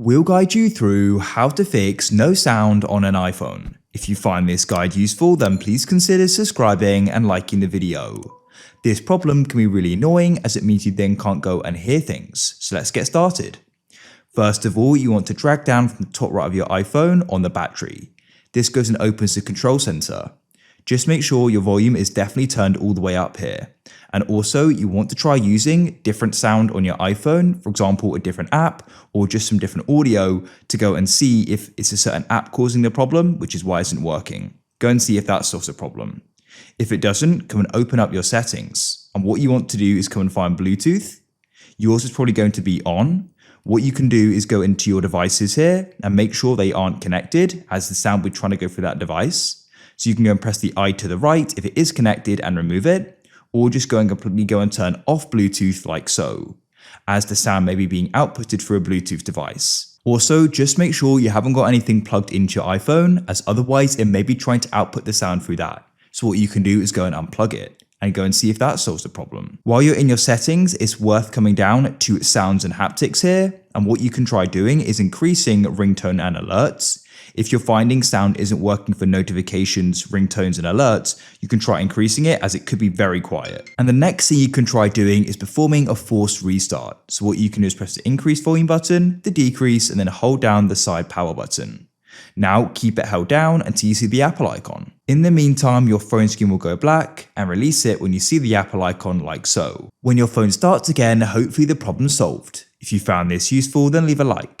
We'll guide you through how to fix no sound on an iPhone. If you find this guide useful, then please consider subscribing and liking the video. This problem can be really annoying as it means you then can't go and hear things, so let's get started. First of all, you want to drag down from the top right of your iPhone on the battery. This goes and opens the control center. Just make sure your volume is definitely turned all the way up here. And also you want to try using different sound on your iPhone, for example, a different app or just some different audio to go and see if it's a certain app causing the problem, which is why it isn't working. Go and see if that solves the problem. If it doesn't, come and open up your settings. And what you want to do is come and find Bluetooth. Yours is probably going to be on. What you can do is go into your devices here and make sure they aren't connected, as the sound will be trying to go through that device. So you can go and press the I to the right if it is connected and remove it, or just go and completely turn off Bluetooth like so, as the sound may be being outputted through a Bluetooth device. Also, just make sure you haven't got anything plugged into your iPhone, as otherwise it may be trying to output the sound through that. So what you can do is go and unplug it and go and see if that solves the problem. While you're in your settings, it's worth coming down to sounds and haptics here, and what you can try doing is increasing ringtone and alerts. If you're finding sound isn't working for notifications, ringtones, and alerts, you can try increasing it, as it could be very quiet. And the next thing you can try doing is performing a forced restart. So what you can do is press the increase volume button, the decrease, and then hold down the side power button. Now keep it held down until you see the Apple icon. In the meantime, your phone screen will go black, and release it when you see the Apple icon like so. When your phone starts again, hopefully the problem's solved. If you found this useful, then leave a like.